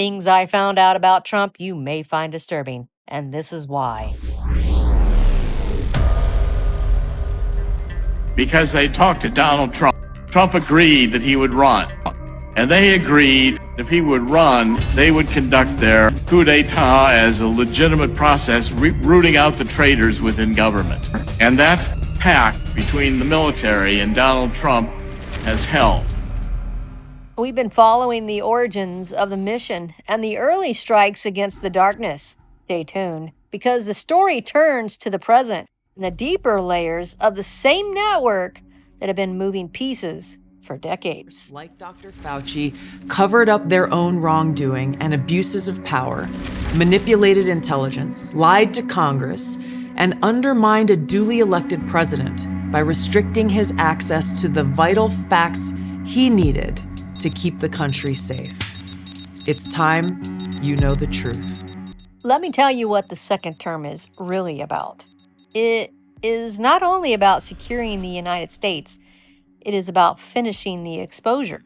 Things I found out about Trump you may find disturbing, and this is why. Because they talked to Donald Trump. Trump agreed that he would run. And they agreed if he would run, they would conduct their coup d'etat as a legitimate process, rooting out the traitors within government. And that pact between the military and Donald Trump has held. We've been following the origins of the mission and the early strikes against the darkness. Stay tuned, because the story turns to the present and the deeper layers of the same network that have been moving pieces for decades. Like Dr. Fauci, covered up their own wrongdoing and abuses of power, manipulated intelligence, lied to Congress, and undermined a duly elected president by restricting his access to the vital facts he needed to keep the country safe. It's time you know the truth. Let me tell you what the second term is really about. It is not only about securing the United States, it is about finishing the exposure,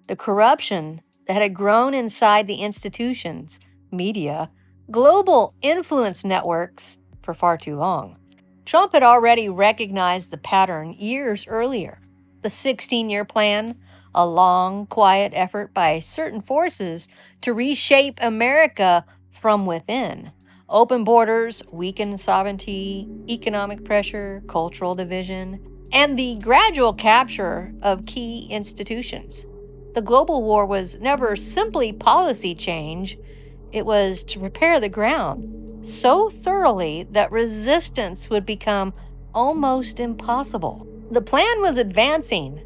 the corruption that had grown inside the institutions, media, global influence networks for far too long. Trump had already recognized the pattern years earlier. The 16-year plan, a long, quiet effort by certain forces to reshape America from within. Open borders, weakened sovereignty, economic pressure, cultural division, and the gradual capture of key institutions. The global war was never simply policy change. It was to prepare the ground so thoroughly that resistance would become almost impossible. The plan was advancing.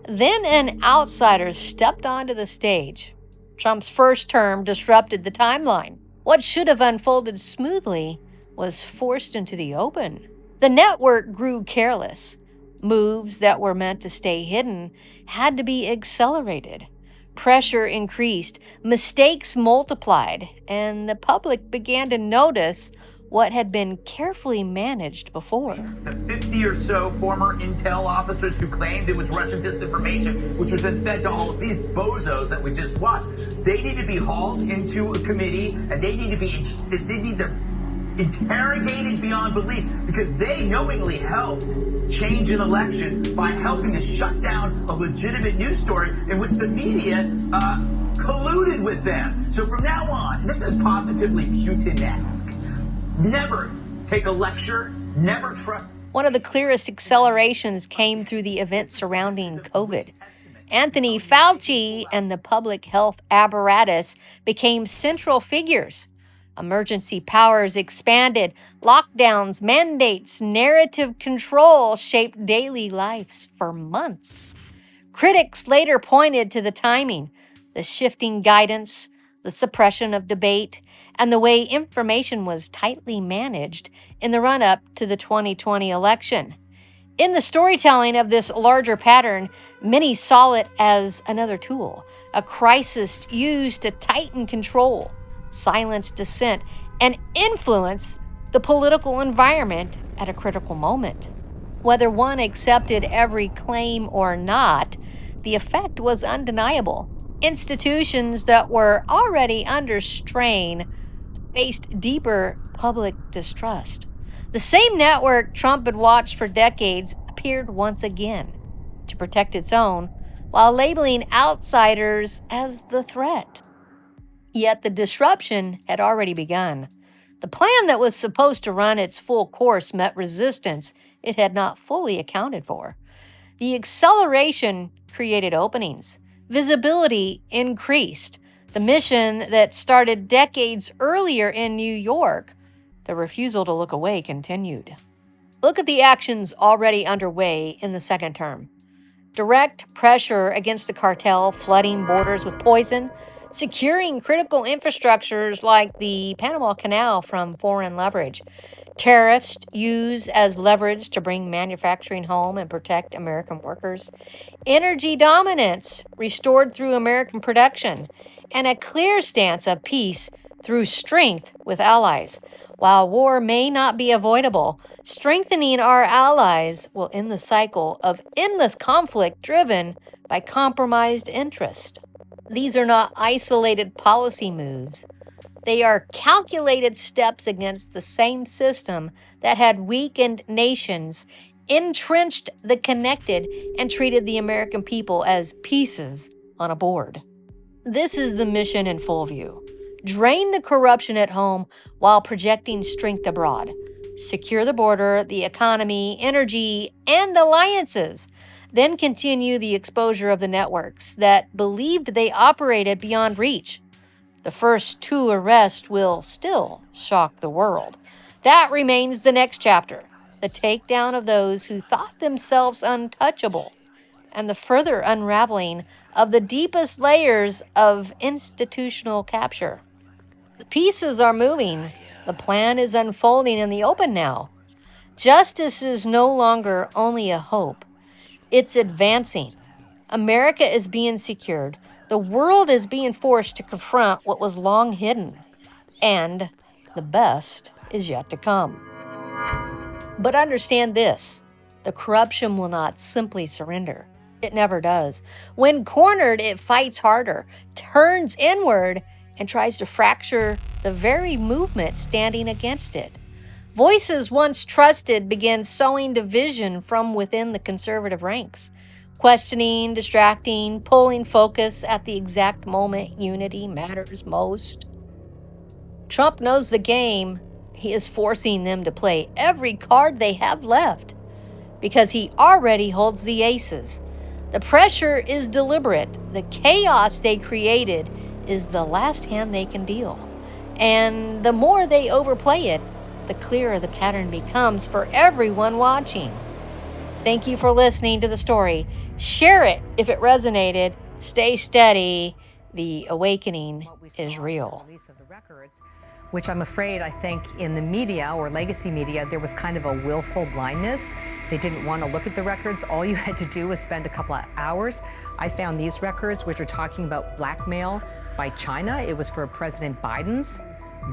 Then an outsider stepped onto the stage. Trump's first term disrupted the timeline. What should have unfolded smoothly was forced into the open. The network grew careless. Moves that were meant to stay hidden had to be accelerated. Pressure increased, mistakes multiplied, and the public began to notice what had been carefully managed before. The 50 or so former intel officers who claimed it was Russian disinformation, which was then fed to all of these bozos that we just watched, they need to be hauled into a committee, and they need to interrogated beyond belief, because they knowingly helped change an election by helping to shut down a legitimate news story in which the media colluded with them. So from now on, this is positively Putin-esque. Never take a lecture, never trust. One of the clearest accelerations came through the events surrounding COVID. Anthony Fauci and the public health apparatus became central figures. Emergency powers expanded, lockdowns, mandates, narrative control shaped daily lives for months. Critics later pointed to the timing, the shifting guidance, the suppression of debate, and the way information was tightly managed in the run-up to the 2020 election. In the storytelling of this larger pattern, many saw it as another tool, a crisis used to tighten control, silence dissent, and influence the political environment at a critical moment. Whether one accepted every claim or not, the effect was undeniable. Institutions that were already under strain faced deeper public distrust. The same network Trump had watched for decades appeared once again to protect its own while labeling outsiders as the threat. Yet the disruption had already begun. The plan that was supposed to run its full course met resistance it had not fully accounted for. The acceleration created openings. Visibility increased. The mission that started decades earlier in New York, the refusal to look away, continued. Look at the actions already underway in the second term. Direct pressure against the cartel, flooding borders with poison, securing critical infrastructures like the Panama Canal from foreign leverage, tariffs used as leverage to bring manufacturing home and protect American workers, energy dominance restored through American production, and a clear stance of peace through strength with allies. While war may not be avoidable, strengthening our allies will end the cycle of endless conflict driven by compromised interest. These are not isolated policy moves. They are calculated steps against the same system that had weakened nations, entrenched the connected, and treated the American people as pieces on a board. This is the mission in full view. Drain the corruption at home while projecting strength abroad. Secure the border, the economy, energy, and alliances. Then continue the exposure of the networks that believed they operated beyond reach. The first 2 arrests will still shock the world. That remains the next chapter, the takedown of those who thought themselves untouchable, and the further unraveling of the deepest layers of institutional capture. The pieces are moving. The plan is unfolding in the open now. Justice is no longer only a hope. It's advancing. America is being secured. The world is being forced to confront what was long hidden. And the best is yet to come. But understand this, the corruption will not simply surrender. It never does. When cornered, it fights harder, turns inward, and tries to fracture the very movement standing against it. Voices once trusted begin sowing division from within the conservative ranks, questioning, distracting, pulling focus at the exact moment unity matters most. Trump knows the game. He is forcing them to play every card they have left because he already holds the aces. The pressure is deliberate. The chaos they created is the last hand they can deal. And the more they overplay it, the clearer the pattern becomes for everyone watching. Thank you for listening to the story. Share it if it resonated. Stay steady. The awakening is real. Which I'm afraid, I think, in the media or legacy media, there was kind of a willful blindness. They didn't want to look at the records. All you had to do was spend a couple of hours. I found these records, which are talking about blackmail by China. It was for President Biden's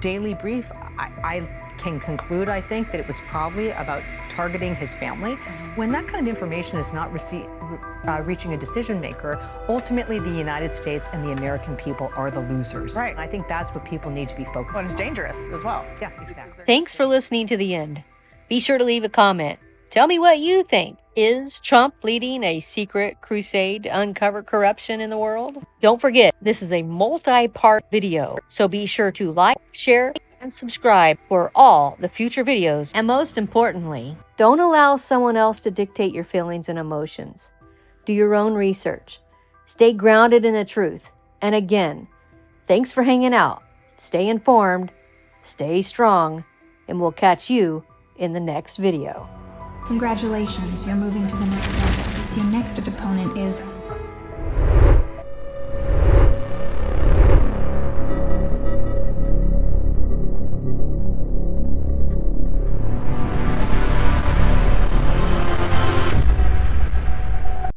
daily brief. I can conclude, I think, that it was probably about targeting his family. When that kind of information is not reaching a decision maker, ultimately the United States and the American people are the losers. Right. I think that's what people need to be focused on. Well, it's dangerous as well. Yeah, exactly. Thanks for listening to the end. Be sure to leave a comment. Tell me what you think. Is Trump leading a secret crusade to uncover corruption in the world? Don't forget, this is a multi-part video, so be sure to like, share, and subscribe for all the future videos. And most importantly, don't allow someone else to dictate your feelings and emotions. Do your own research. Stay grounded in the truth. And again, thanks for hanging out. Stay informed, stay strong, and we'll catch you in the next video. Congratulations, you're moving to the next level. Your next opponent is